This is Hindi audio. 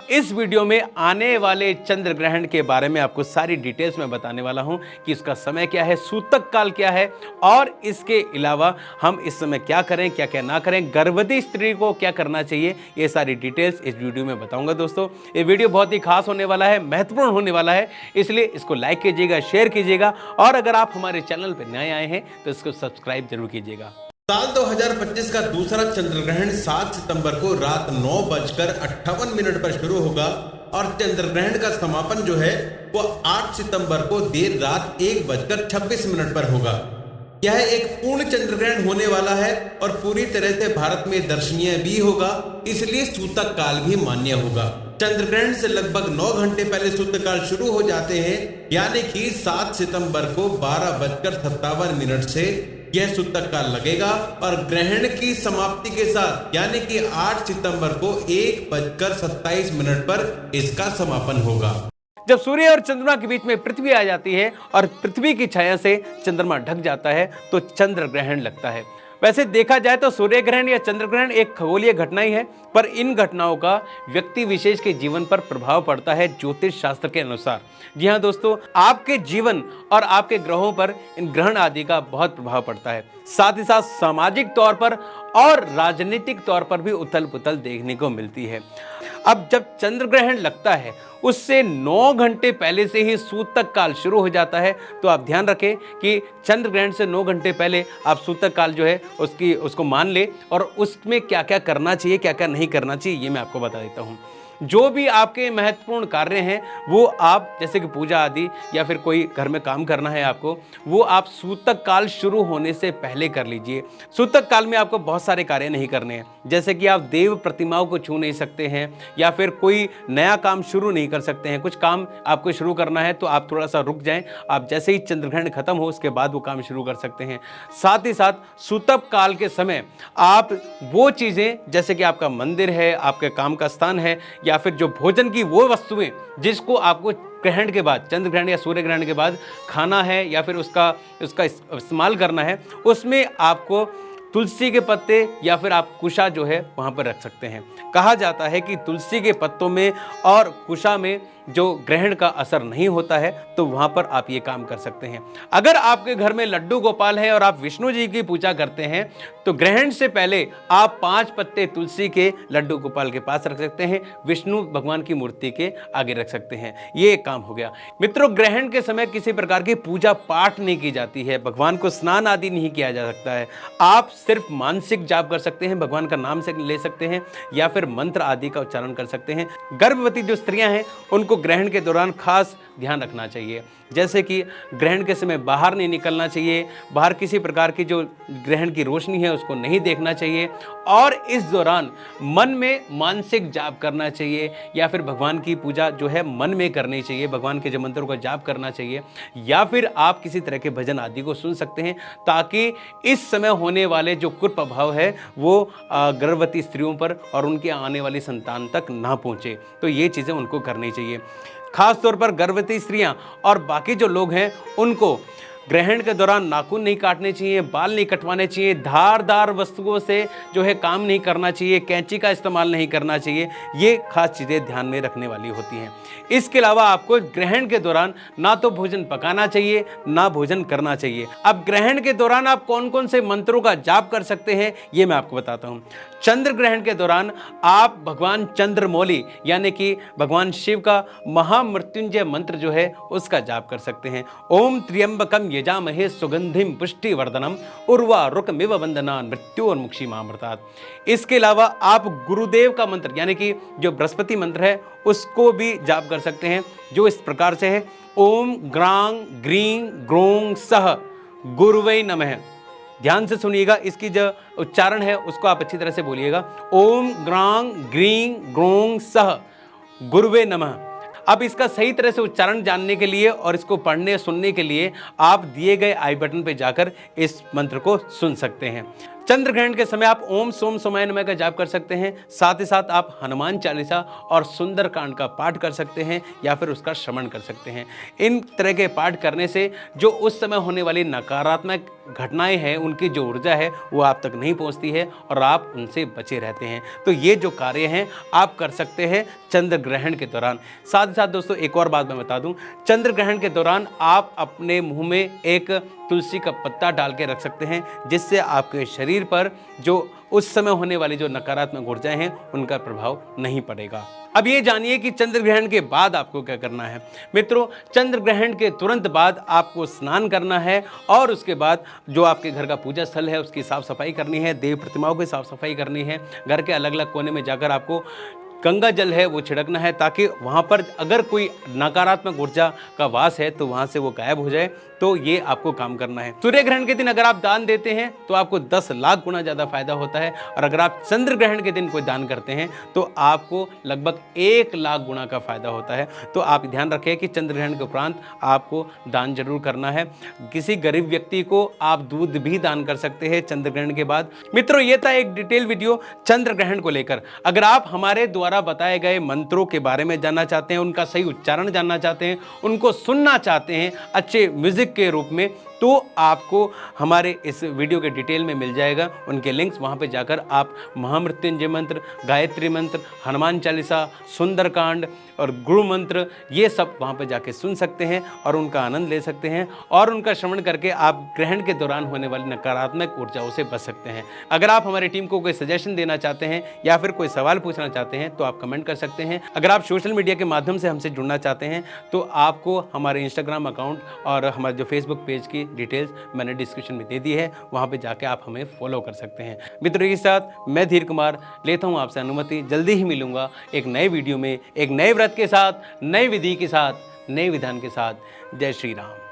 इस वीडियो में आने वाले चंद्र ग्रहण के बारे में आपको सारी डिटेल्स में बताने वाला हूं कि इसका समय क्या है, सूतक काल क्या है और इसके अलावा हम इस समय क्या करें, क्या क्या ना करें, गर्भवती स्त्री को क्या करना चाहिए, ये सारी डिटेल्स इस वीडियो में बताऊंगा। दोस्तों ये वीडियो बहुत ही खास होने वाला है, महत्वपूर्ण होने वाला है, इसलिए इसको लाइक कीजिएगा, शेयर कीजिएगा और अगर आप हमारे चैनल पर नए आए हैं तो इसको सब्सक्राइब जरूर कीजिएगा। साल 2025 का दूसरा चंद्र ग्रहण 7 सितंबर को रात 9:58 पर शुरू होगा और चंद्र ग्रहण का समापन जो है वो 8 सितंबर को देर रात 1:26 पर होगा। यह एक पूर्ण चंद्र ग्रहण होने वाला है और पूरी तरह से भारत में दर्शनीय भी होगा, इसलिए सूतक काल भी मान्य होगा। चंद्र ग्रहण से लगभग 9 घंटे पहले सूतक काल शुरू हो जाते हैं, यानी कि 7 सितंबर को 12:57 से यह सूतक काल लगेगा और ग्रहण की समाप्ति के साथ यानी कि 8 सितंबर को 1:27 पर इसका समापन होगा। जब सूर्य और चंद्रमा के बीच में पृथ्वी आ जाती है और पृथ्वी की छाया से चंद्रमा ढक जाता है तो चंद्र ग्रहण लगता है। वैसे देखा जाए तो सूर्य ग्रहण या चंद्र ग्रहण एक खगोलीय घटना ही है, पर इन घटनाओं का व्यक्ति विशेष के जीवन पर प्रभाव पड़ता है ज्योतिष शास्त्र के अनुसार। जी हाँ दोस्तों, आपके जीवन और आपके ग्रहों पर इन ग्रहण आदि का बहुत प्रभाव पड़ता है। साथ ही साथ सामाजिक तौर पर और राजनीतिक तौर पर भी उथल पुथल देखने को मिलती है। अब जब चंद्र ग्रहण लगता है उससे 9 घंटे पहले से ही सूतक काल शुरू हो जाता है, तो आप ध्यान रखें कि चंद्र ग्रहण से 9 घंटे पहले आप सूतक काल जो है उसको मान ले और उसमें क्या क्या करना चाहिए, क्या क्या नहीं करना चाहिए, ये मैं आपको बता देता हूँ। जो भी आपके महत्वपूर्ण कार्य हैं वो आप, जैसे कि पूजा आदि या फिर कोई घर में काम करना है आपको, वो आप सूतक काल शुरू होने से पहले कर लीजिए। सूतक काल में आपको बहुत सारे कार्य नहीं करने हैं, जैसे कि आप देव प्रतिमाओं को छू नहीं सकते हैं या फिर कोई नया काम शुरू नहीं कर सकते हैं। कुछ काम आपको शुरू करना है तो आप थोड़ा सा रुक जाएं, आप जैसे ही चंद्रग्रहण खत्म हो उसके बाद वो काम शुरू कर सकते हैं। साथ ही साथ सूतक काल के समय आप वो चीज़ें, जैसे कि आपका मंदिर है, आपके काम का स्थान है या फिर जो भोजन की वो वस्तुएं जिसको आपको ग्रहण के बाद, चंद्र ग्रहण या सूर्य ग्रहण के बाद खाना है या फिर उसका इस्तेमाल करना है, उसमें आपको तुलसी के पत्ते या फिर आप कुशा जो है वहां पर रख सकते हैं। कहा जाता है कि तुलसी के पत्तों में और कुशा में जो ग्रहण का असर नहीं होता है तो वहां पर आप ये काम कर सकते हैं। अगर आपके घर में लड्डू गोपाल है और आप विष्णु जी की पूजा करते हैं तो ग्रहण से पहले आप 5 पत्ते तुलसी के लड्डू गोपाल के पास रख सकते हैं, विष्णु भगवान की मूर्ति के आगे रख सकते हैं। ये एक काम हो गया। मित्रों, ग्रहण के समय किसी प्रकार की पूजा पाठ नहीं की जाती है, भगवान को स्नान आदि नहीं किया जा सकता है। आप सिर्फ मानसिक जाप कर सकते हैं, भगवान का नाम से ले सकते हैं या फिर मंत्र आदि का उच्चारण कर सकते हैं। गर्भवती जो स्त्रियां हैं उनको ग्रहण के दौरान खास ध्यान रखना चाहिए, जैसे कि ग्रहण के समय बाहर नहीं निकलना चाहिए, बाहर किसी प्रकार की जो ग्रहण की रोशनी है उसको नहीं देखना चाहिए और इस दौरान मन में मानसिक जाप करना चाहिए या फिर भगवान की पूजा जो है मन में करनी चाहिए, भगवान के जो मंत्रों का जाप करना चाहिए या फिर आप किसी तरह के भजन आदि को सुन सकते हैं, ताकि इस समय होने वाले जो कुप्रभाव है वो गर्भवती स्त्रियों पर और उनके आने वाली संतान तक ना पहुंचे। तो ये चीज़ें उनको करनी चाहिए। खास तौर पर गर्भवती स्त्रियां और बाकी जो लोग हैं उनको ग्रहण के दौरान नाखून नहीं काटने चाहिए, बाल नहीं कटवाने चाहिए, धारदार वस्तुओं से जो है काम नहीं करना चाहिए, कैंची का इस्तेमाल नहीं करना चाहिए। ये खास चीज़ें ध्यान में रखने वाली होती हैं। इसके अलावा आपको ग्रहण के दौरान ना तो भोजन पकाना चाहिए ना भोजन करना चाहिए। अब ग्रहण के दौरान आप कौन कौन से मंत्रों का जाप कर सकते हैं ये मैं आपको बताता हूँ। चंद्र ग्रहण के दौरान आप भगवान चंद्रमौली यानी कि भगवान शिव का महामृत्युंजय मंत्र जो है उसका जाप कर सकते हैं। ओम त्र्यंबकम यजामहे सुगंधिम पुष्टिवर्धनम उर्वारुकमिव बंधनान् मृत्योर्मुक्षीमामृतात्। इसके अलावा आप गुरुदेव का मंत्र यानी कि जो बृहस्पति मंत्र है उसको भी जाप कर सकते हैं, जो इस प्रकार से है। ओम ग्रांग ग्रीं ग्रोंग सह गुरुवे नमः। ध्यान से सुनिएगा, इसकी जो उच्चारण है उसको आप अच्छी तरह से बोलिएगा। ओम ग्रांग ग्रीं ग्रोंग सह गुरुवे नमः। अब इसका सही तरह से उच्चारण जानने के लिए और इसको पढ़ने सुनने के लिए आप दिए गए आई बटन पर जाकर इस मंत्र को सुन सकते हैं। चंद्र ग्रहण के समय आप ओम सोम सोमाय नमः का जाप कर सकते हैं। साथ ही साथ आप हनुमान चालीसा और सुंदरकांड का पाठ कर सकते हैं या फिर उसका श्रवण कर सकते हैं। इन तरह के पाठ करने से जो उस समय होने वाली नकारात्मक घटनाएं हैं, उनकी जो ऊर्जा है वो आप तक नहीं पहुंचती है और आप उनसे बचे रहते हैं। तो ये जो कार्य हैं आप कर सकते हैं चंद्र ग्रहण के दौरान। साथ ही साथ दोस्तों एक और बात मैं बता दूं, चंद्र ग्रहण के दौरान आप अपने मुंह में एक तुलसी का पत्ता डाल के रख सकते हैं, जिससे आपके शरीर पर जो उस समय होने वाली जो नकारात्मक ऊर्जाएं हैं उनका प्रभाव नहीं पड़ेगा। अब ये जानिए कि चंद्र ग्रहण के बाद आपको क्या करना है। मित्रों, चंद्र ग्रहण के तुरंत बाद आपको स्नान करना है और उसके बाद जो आपके घर का पूजा स्थल है उसकी साफ सफाई करनी है, देव प्रतिमाओं की साफ सफाई करनी है। घर के अलग अलग कोने में जाकर आपको गंगा जल है वो छिड़कना है, ताकि वहाँ पर अगर कोई नकारात्मक ऊर्जा का वास है तो वहाँ से वो गायब हो जाए। तो ये आपको काम करना है। सूर्य ग्रहण के दिन अगर आप दान देते हैं तो आपको 10 लाख गुना ज़्यादा फायदा होता है, और अगर आप चंद्र ग्रहण के दिन कोई दान करते हैं तो आपको लगभग 1 लाख गुना का फायदा होता है। तो आप ध्यान रखें कि चंद्र ग्रहण के उपरांत आपको दान जरूर करना है। किसी गरीब व्यक्ति को आप दूध भी दान कर सकते हैं चंद्र ग्रहण के बाद। मित्रों, ये था एक डिटेल वीडियो चंद्र ग्रहण को लेकर। अगर आप हमारे द्वारा बताए गए मंत्रों के बारे में जानना चाहते हैं, उनका सही उच्चारण जानना चाहते हैं, उनको सुनना चाहते हैं अच्छे म्यूजिक के रूप में, तो आपको हमारे इस वीडियो के डिटेल में मिल जाएगा उनके लिंक्स। वहां पे जाकर आप महामृत्युंजय मंत्र, गायत्री मंत्र, हनुमान चालीसा, सुंदरकांड और गुरु मंत्र, ये सब वहां पे जाके सुन सकते हैं और उनका आनंद ले सकते हैं, और उनका श्रवण करके आप ग्रहण के दौरान होने वाली नकारात्मक ऊर्जाओं से बच सकते हैं। अगर आप हमारी टीम को कोई सजेशन देना चाहते हैं या फिर कोई सवाल पूछना चाहते हैं तो आप कमेंट कर सकते हैं। अगर आप सोशल मीडिया के माध्यम से हमसे जुड़ना चाहते हैं तो आपको हमारे इंस्टाग्राम अकाउंट और हमारे जो फेसबुक पेज की डिटेल्स मैंने डिस्क्रिप्शन में दे दी है, वहां पे जाके आप हमें फॉलो कर सकते हैं। मित्रों के साथ मैं धीर कुमार लेता हूं आपसे अनुमति। जल्दी ही मिलूंगा एक नए वीडियो में, एक नए व्रत के साथ, नए विधि के साथ, नए विधान के साथ। जय श्री राम।